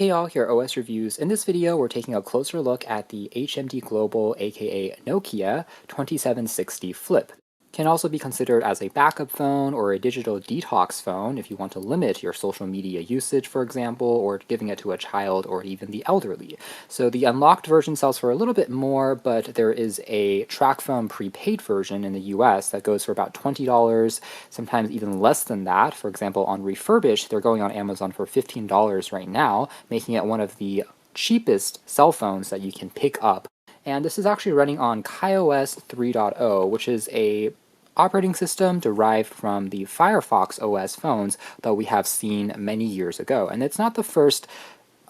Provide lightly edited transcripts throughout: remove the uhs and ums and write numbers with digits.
Hey all, here are OS Reviews. In this video, we're taking a closer look at the HMD Global aka Nokia 2760 Flip. Can also be considered as a backup phone or a digital detox phone if you want to limit your social media usage, for example, or giving it to a child or even the elderly. So the unlocked version sells for a little bit more, but there is a track phone prepaid version in the US that goes for about $20, sometimes even less than that. For example, on refurbished, they're going on Amazon for $15 right now, making it one of the cheapest cell phones that you can pick up. And this is actually running on KaiOS 3.0, which is a operating system derived from the Firefox OS phones that we have seen many years ago. And it's not the first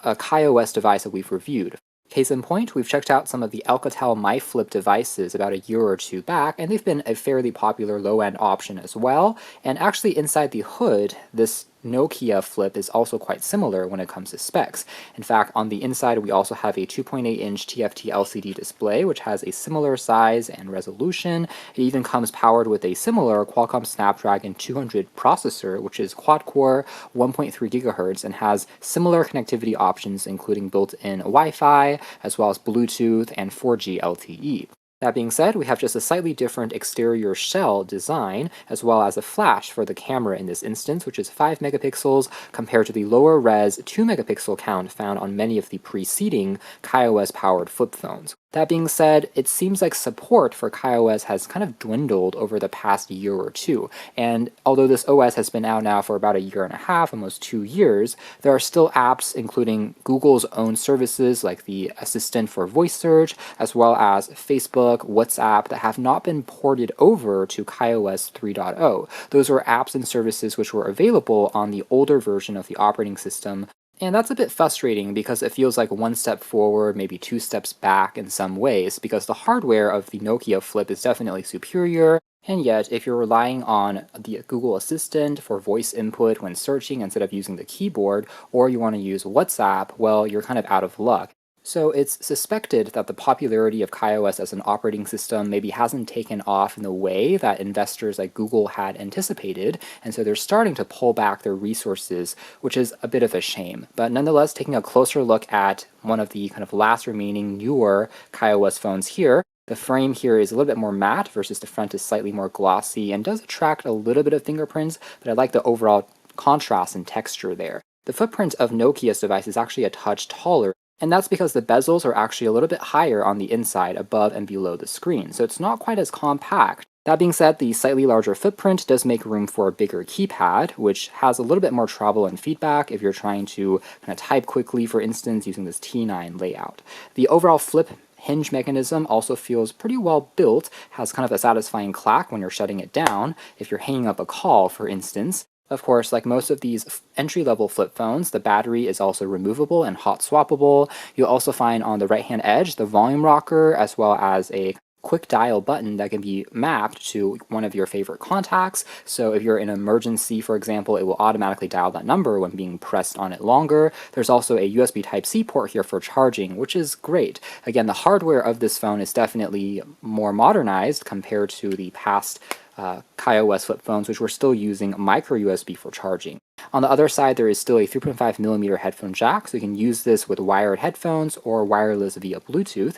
KaiOS device that we've reviewed. Case in point, we've checked out some of the Alcatel MyFlip devices about a year or two back, and they've been a fairly popular low-end option as well. And actually inside the hood, this Nokia Flip is also quite similar when it comes to specs. In fact, on the inside we also have a 2.8-inch TFT LCD display, which has a similar size and resolution. It even comes powered with a similar Qualcomm Snapdragon 200 processor, which is quad-core, 1.3 GHz, and has similar connectivity options including built-in Wi-Fi, as well as Bluetooth and 4G LTE. That being said, we have just a slightly different exterior shell design, as well as a flash for the camera in this instance, which is 5 megapixels compared to the lower res 2 megapixel count found on many of the preceding KaiOS powered flip phones. That being said, it seems like support for KaiOS has kind of dwindled over the past year or two, and although this OS has been out now for about a year and a half, almost 2 years, there are still apps including Google's own services like the Assistant for voice search, as well as Facebook, WhatsApp, that have not been ported over to KaiOS 3.0. Those were apps and services which were available on the older version of the operating system. And that's a bit frustrating because it feels like one step forward, maybe 2 steps back in some ways, because the hardware of the Nokia Flip is definitely superior, and yet if you're relying on the Google Assistant for voice input when searching instead of using the keyboard, or you want to use WhatsApp, well, you're kind of out of luck. So it's suspected that the popularity of KaiOS as an operating system maybe hasn't taken off in the way that investors like Google had anticipated, and so they're starting to pull back their resources, which is a bit of a shame. But nonetheless, taking a closer look at one of the kind of last remaining newer KaiOS phones here, the frame here is a little bit more matte versus the front is slightly more glossy and does attract a little bit of fingerprints, but I like the overall contrast and texture there. The footprint of Nokia's device is actually a touch taller, and that's because the bezels are actually a little bit higher on the inside, above and below the screen, so it's not quite as compact. That being said, the slightly larger footprint does make room for a bigger keypad, which has a little bit more travel and feedback if you're trying to kind of type quickly, for instance, using this T9 layout. The overall flip hinge mechanism also feels pretty well built, has kind of a satisfying clack when you're shutting it down, if you're hanging up a call, for instance. Of course, like most of these entry-level flip phones, the battery is also removable and hot swappable. You'll also find on the right-hand edge the volume rocker, as well as a quick dial button that can be mapped to one of your favorite contacts. So if you're in an emergency, for example, it will automatically dial that number when being pressed on it longer. There's also a USB Type-C port here for charging, which is great. Again, the hardware of this phone is definitely more modernized compared to the past KaiOS flip phones, which were still using micro USB for charging. On the other side, there is still a 3.5mm headphone jack, so you can use this with wired headphones or wireless via Bluetooth.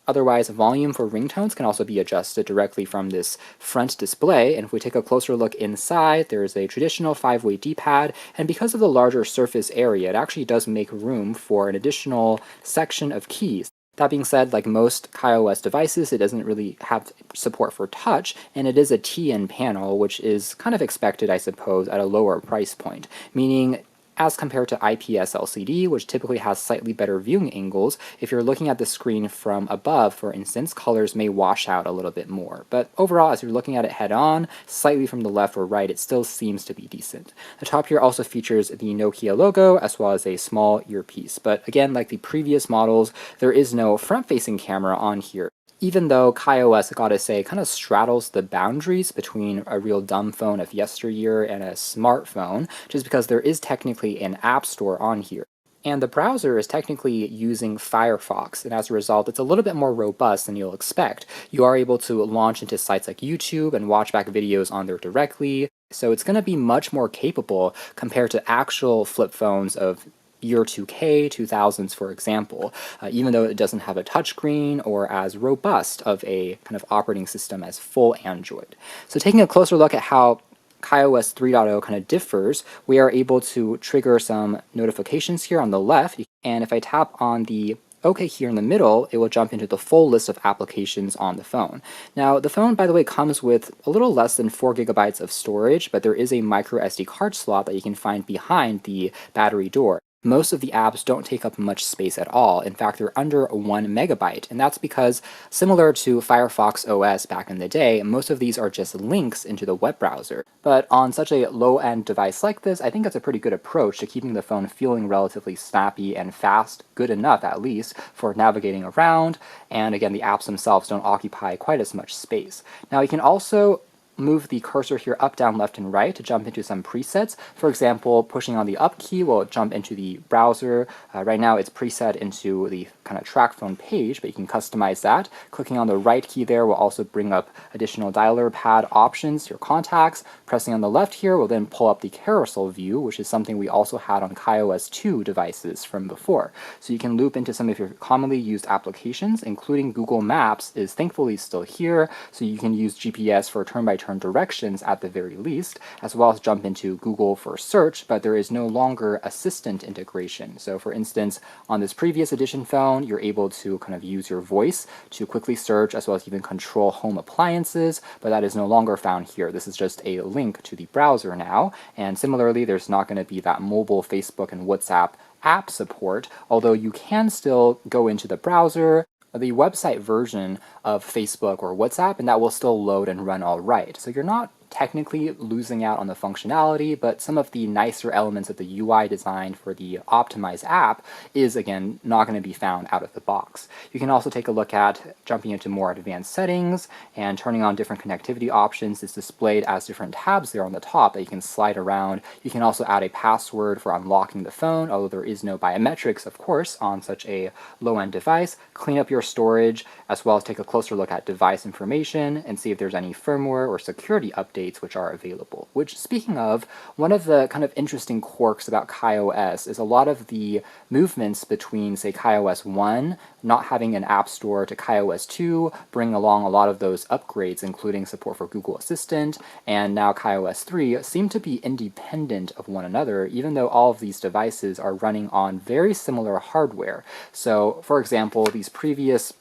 Otherwise, volume for ringtones can also be adjusted directly from this front display, and if we take a closer look inside, there is a traditional 5-way D-pad, and because of the larger surface area, it actually does make room for an additional section of keys. That being said, like most KaiOS devices, it doesn't really have support for touch, and it is a TN panel, which is kind of expected, I suppose, at a lower price point, meaning as compared to IPS LCD, which typically has slightly better viewing angles, if you're looking at the screen from above, for instance, colors may wash out a little bit more. But overall, as you're looking at it head-on, slightly from the left or right, it still seems to be decent. The top here also features the Nokia logo, as well as a small earpiece. But again, like the previous models, there is no front-facing camera on here, even though KaiOS, gotta say, kind of straddles the boundaries between a real dumb phone of yesteryear and a smartphone, just because there is technically an app store on here. And the browser is technically using Firefox, and as a result, it's a little bit more robust than you'll expect. You are able to launch into sites like YouTube and watch back videos on there directly, so it's going to be much more capable compared to actual flip phones of year 2K, 2000s, for example, even though it doesn't have a touchscreen or as robust of a kind of operating system as full Android. So taking a closer look at how KaiOS 3.0 kind of differs, we are able to trigger some notifications here on the left, and if I tap on the OK here in the middle, it will jump into the full list of applications on the phone. Now, the phone, by the way, comes with a little less than 4 gigabytes of storage, but there is a micro SD card slot that you can find behind the battery door. Most of the apps don't take up much space at all. In fact, they're under 1 megabyte, and that's because, similar to Firefox OS back in the day, most of these are just links into the web browser. But on such a low-end device like this, I think it's a pretty good approach to keeping the phone feeling relatively snappy and fast, good enough at least, for navigating around, and again, the apps themselves don't occupy quite as much space. Now, you can also move the cursor here up, down, left, and right to jump into some presets. For example, pushing on the up key will jump into the browser. Right now it's preset into the kind of track phone page, but you can customize that. Clicking on the right key there will also bring up additional dialer pad options, your contacts. Pressing on the left here will then pull up the carousel view, which is something we also had on KaiOS 2 devices from before. So you can loop into some of your commonly used applications, including Google Maps is thankfully still here, so you can use GPS for turn-by-turn directions at the very least, as well as jump into Google for search, but there is no longer assistant integration. So for instance, on this previous edition phone, you're able to kind of use your voice to quickly search as well as even control home appliances, but that is no longer found here. This is just a link to the browser now, and similarly, there's not going to be that mobile Facebook and WhatsApp app support, although you can still go into the browser, the website version of Facebook or WhatsApp, and that will still load and run all right. So you're not technically losing out on the functionality, but some of the nicer elements of the UI design for the optimized app is, again, not going to be found out of the box. You can also take a look at jumping into more advanced settings and turning on different connectivity options. Is displayed as different tabs there on the top that you can slide around. You can also add a password for unlocking the phone, although there is no biometrics, of course, on such a low-end device. Clean up your storage, as well as take a closer look at device information and see if there's any firmware or security updates which are available. Which, speaking of, one of the kind of interesting quirks about KaiOS is a lot of the movements between, say, KaiOS 1, not having an app store, to KaiOS 2, bring along a lot of those upgrades, including support for Google Assistant, and now KaiOS 3 seem to be independent of one another, even though all of these devices are running on very similar hardware. So, for example, these previous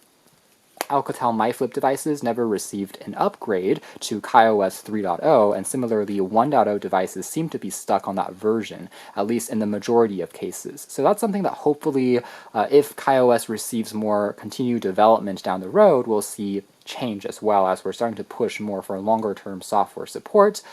Alcatel MyFlip devices never received an upgrade to KaiOS 3.0, and similarly 1.0 devices seem to be stuck on that version, at least in the majority of cases. So that's something that hopefully, if KaiOS receives more continued development down the road, we'll see change as well, as we're starting to push more for longer-term software support.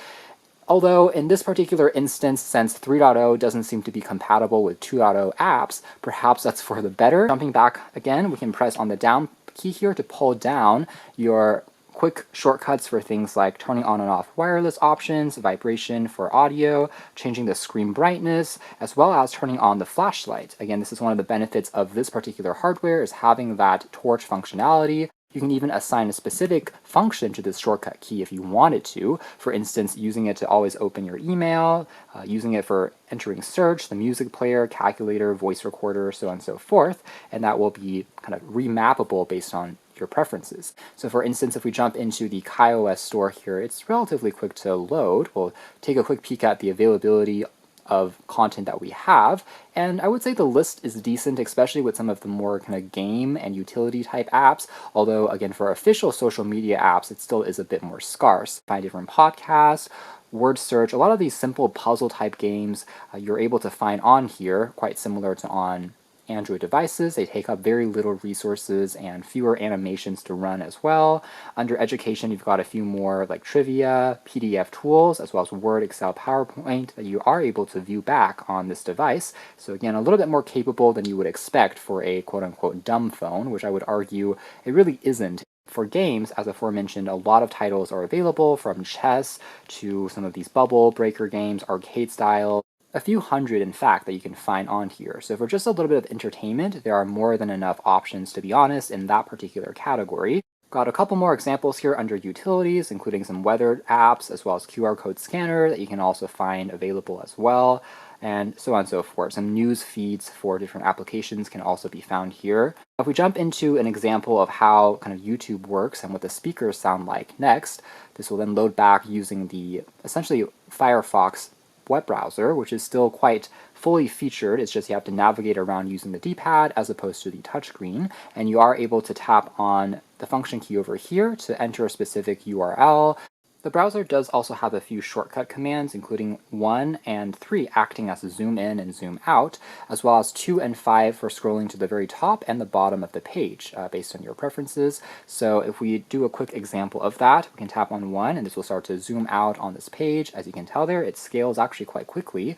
Although in this particular instance, since 3.0 doesn't seem to be compatible with 2.0 apps, perhaps that's for the better. Jumping back again, we can press on the down key here to pull down your quick shortcuts for things like turning on and off wireless options, vibration for audio, changing the screen brightness, as well as turning on the flashlight. Again, this is one of the benefits of this particular hardware, is having that torch functionality. You can even assign a specific function to this shortcut key if you wanted to. For instance, using it to always open your email, using it for entering search, the music player, calculator, voice recorder, so on and so forth, and that will be kind of remappable based on your preferences. So for instance, if we jump into the KaiOS store here, it's relatively quick to load. We'll take a quick peek at the availability of content that we have, and I would say the list is decent, especially with some of the more kind of game and utility type apps, although again for official social media apps it still is a bit more scarce. Find different podcasts, word search, a lot of these simple puzzle type games you're able to find on here, quite similar to on Android devices. They take up very little resources and fewer animations to run as well. Under education, you've got a few more like trivia, PDF tools, as well as Word, Excel, PowerPoint that you are able to view back on this device. So again, a little bit more capable than you would expect for a quote-unquote dumb phone, which I would argue it really isn't. For games, as aforementioned, a lot of titles are available, from chess to some of these bubble breaker games, arcade style. A few hundred, in fact, that you can find on here. So for just a little bit of entertainment, there are more than enough options, to be honest, in that particular category. Got a couple more examples here under utilities, including some weather apps, as well as QR code scanner that you can also find available as well. and so on and so forth. Some news feeds for different applications can also be found here. If we jump into an example of how kind of YouTube works and what the speakers sound like next, this will then load back using the essentially Firefox web browser, which is still quite fully featured. It's just you have to navigate around using the D-pad as opposed to the touchscreen, and you are able to tap on the function key over here to enter a specific URL. The browser does also have a few shortcut commands, including 1 and 3 acting as a zoom in and zoom out, as well as 2 and 5 for scrolling to the very top and the bottom of the page, based on your preferences. So if we do a quick example of that, we can tap on 1, and this will start to zoom out on this page. As you can tell there, it scales actually quite quickly.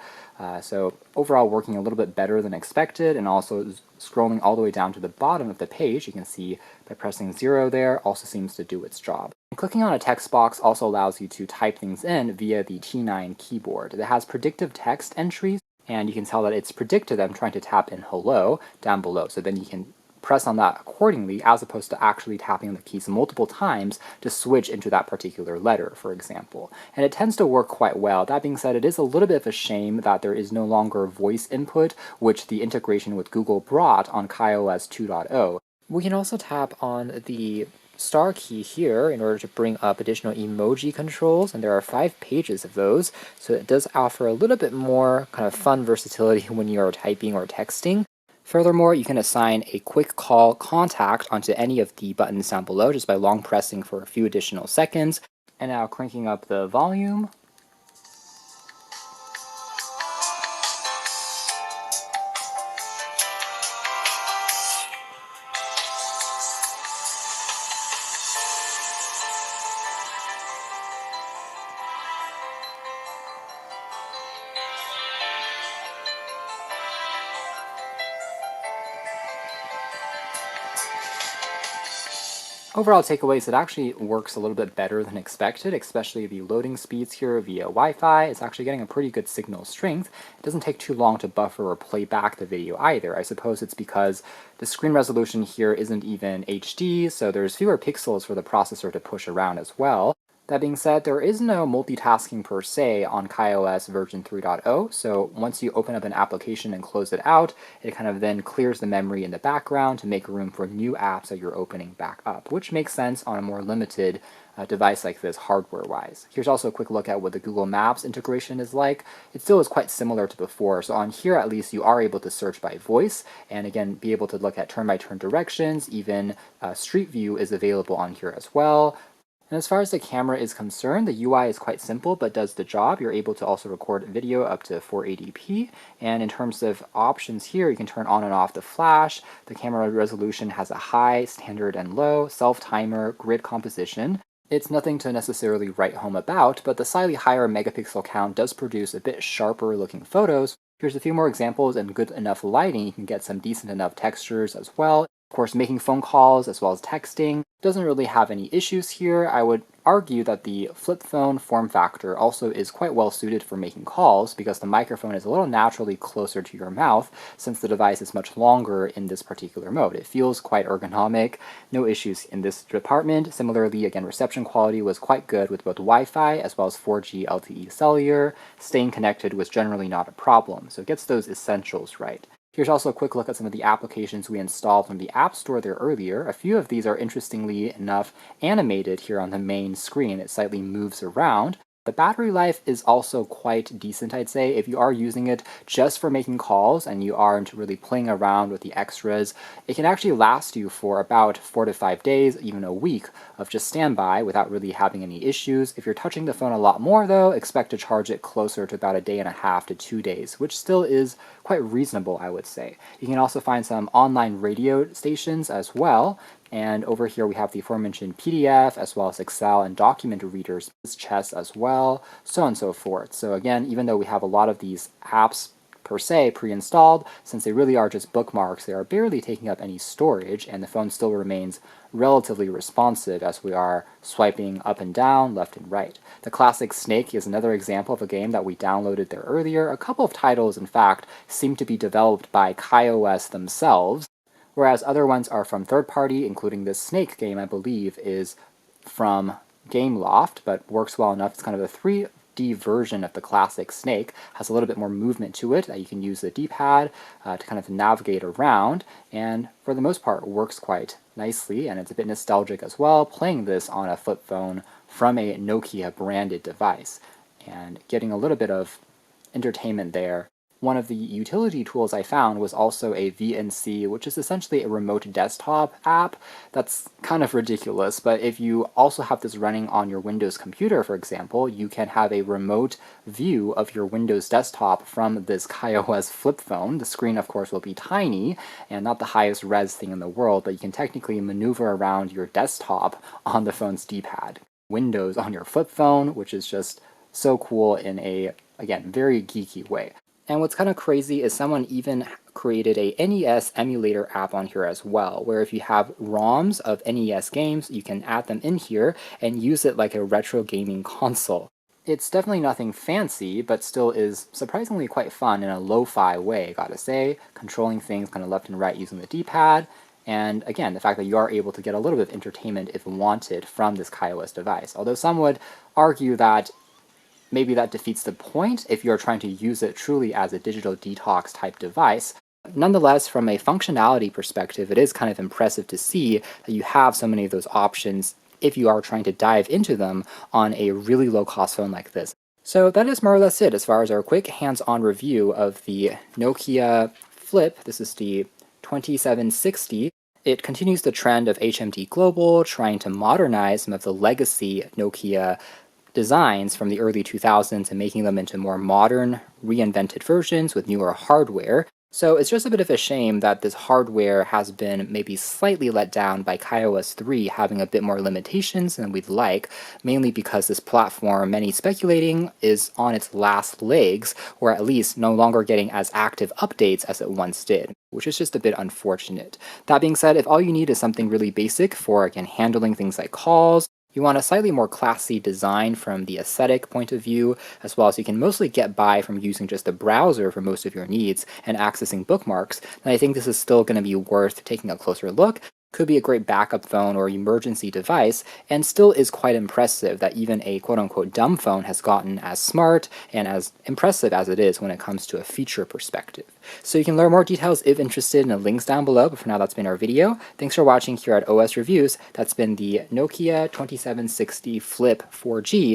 So overall working a little bit better than expected, and also scrolling all the way down to the bottom of the page, you can see by pressing 0 there, also seems to do its job. Clicking on a text box also allows you to type things in via the T9 keyboard. It has predictive text entries, and you can tell that it's predicted that I'm trying to tap in hello down below. So then you can press on that accordingly, as opposed to actually tapping the keys multiple times to switch into that particular letter, for example. And it tends to work quite well. That being said, it is a little bit of a shame that there is no longer voice input, which the integration with Google brought on KaiOS 2.0. We can also tap on the star key here in order to bring up additional emoji controls, and there are 5 pages of those, so it does offer a little bit more kind of fun versatility when you are typing or texting. Furthermore, you can assign a quick call contact onto any of the buttons down below just by long pressing for a few additional seconds. And now cranking up the volume. Overall takeaways, it actually works a little bit better than expected, especially the loading speeds here via Wi-Fi. It's actually getting a pretty good signal strength. It doesn't take too long to buffer or play back the video either. I suppose it's because the screen resolution here isn't even HD, so there's fewer pixels for the processor to push around as well. That being said, there is no multitasking per se on KaiOS version 3.0, so once you open up an application and close it out, it kind of then clears the memory in the background to make room for new apps that you're opening back up, which makes sense on a more limited device like this hardware-wise. Here's also a quick look at what the Google Maps integration is like. It still is quite similar to before, so on here at least you are able to search by voice, and again be able to look at turn-by-turn directions. Even Street View is available on here as well. And as far as the camera is concerned, the UI is quite simple but does the job. You're able to also record video up to 480p, and in terms of options here, you can turn on and off the flash. The camera resolution has a high, standard, and low, self-timer, grid composition. It's nothing to necessarily write home about, but the slightly higher megapixel count does produce a bit sharper looking photos. Here's a few more examples, and good enough lighting, you can get some decent enough textures as well. Of course, making phone calls as well as texting doesn't really have any issues here. I would argue that the flip phone form factor also is quite well suited for making calls because the microphone is a little naturally closer to your mouth since the device is much longer in this particular mode. It feels quite ergonomic, no issues in this department. Similarly, again, reception quality was quite good with both Wi-Fi as well as 4G LTE cellular. Staying connected was generally not a problem, so it gets those essentials right. Here's also a quick look at some of the applications we installed from the App Store there earlier. A few of these are interestingly enough animated here on the main screen. It slightly moves around. The battery life is also quite decent, I'd say. If you are using it just for making calls and you aren't really playing around with the extras, it can actually last you for about 4 to 5 days, even a week of just standby without really having any issues. If you're touching the phone a lot more though, expect to charge it closer to about 1.5 to 2 days, which still is quite reasonable, I would say. You can also find some online radio stations as well. And over here we have the aforementioned PDF as well as Excel and document readers, chess as well, so on and so forth. So again, even though we have a lot of these apps per se pre-installed, since they really are just bookmarks, they are barely taking up any storage, and the phone still remains relatively responsive as we are swiping up and down, left and right. The classic Snake is another example of a game that we downloaded there earlier. A couple of titles, in fact, seem to be developed by KaiOS themselves, whereas other ones are from third-party, including this Snake game, I believe, is from Gameloft, but works well enough. It's kind of a HMD version of the classic Snake has a little bit more movement to it that you can use the D-pad to kind of navigate around, and for the most part works quite nicely, and it's a bit nostalgic as well, playing this on a flip phone from a Nokia branded device and getting a little bit of entertainment there. One of the utility tools I found was also a VNC, which is essentially a remote desktop app. That's kind of ridiculous, but if you also have this running on your Windows computer, for example, you can have a remote view of your Windows desktop from this KaiOS flip phone. The screen, of course, will be tiny and not the highest res thing in the world, but you can technically maneuver around your desktop on the phone's D-pad. Windows on your flip phone, which is just so cool in a, again, very geeky way. And what's kind of crazy is someone even created a NES emulator app on here as well, where if you have ROMs of NES games, you can add them in here and use it like a retro gaming console. It's definitely nothing fancy, but still is surprisingly quite fun in a lo-fi way, gotta say, controlling things kind of left and right using the D-pad, and again, the fact that you are able to get a little bit of entertainment if wanted from this KaiOS device. Although some would argue that maybe that defeats the point if you're trying to use it truly as a digital detox type device. Nonetheless, from a functionality perspective, it is kind of impressive to see that you have so many of those options if you are trying to dive into them on a really low-cost phone like this. So that is more or less it as far as our quick hands-on review of the Nokia Flip. This is the 2760. It continues the trend of HMD Global, trying to modernize some of the legacy Nokia designs from the early 2000s and making them into more modern, reinvented versions with newer hardware. So it's just a bit of a shame that this hardware has been maybe slightly let down by KaiOS 3 having a bit more limitations than we'd like, mainly because this platform, many speculating, is on its last legs, or at least no longer getting as active updates as it once did, which is just a bit unfortunate. That being said, if all you need is something really basic for, again, handling things like calls, you want a slightly more classy design from the aesthetic point of view, as well as you can mostly get by from using just the browser for most of your needs and accessing bookmarks, then I think this is still going to be worth taking a closer look. Could be a great backup phone or emergency device, and still is quite impressive that even a quote-unquote dumb phone has gotten as smart and as impressive as it is when it comes to a feature perspective. So you can learn more details if interested in the links down below, but for now that's been our video. Thanks for watching here at OS Reviews. That's been the Nokia 2760 Flip 4G.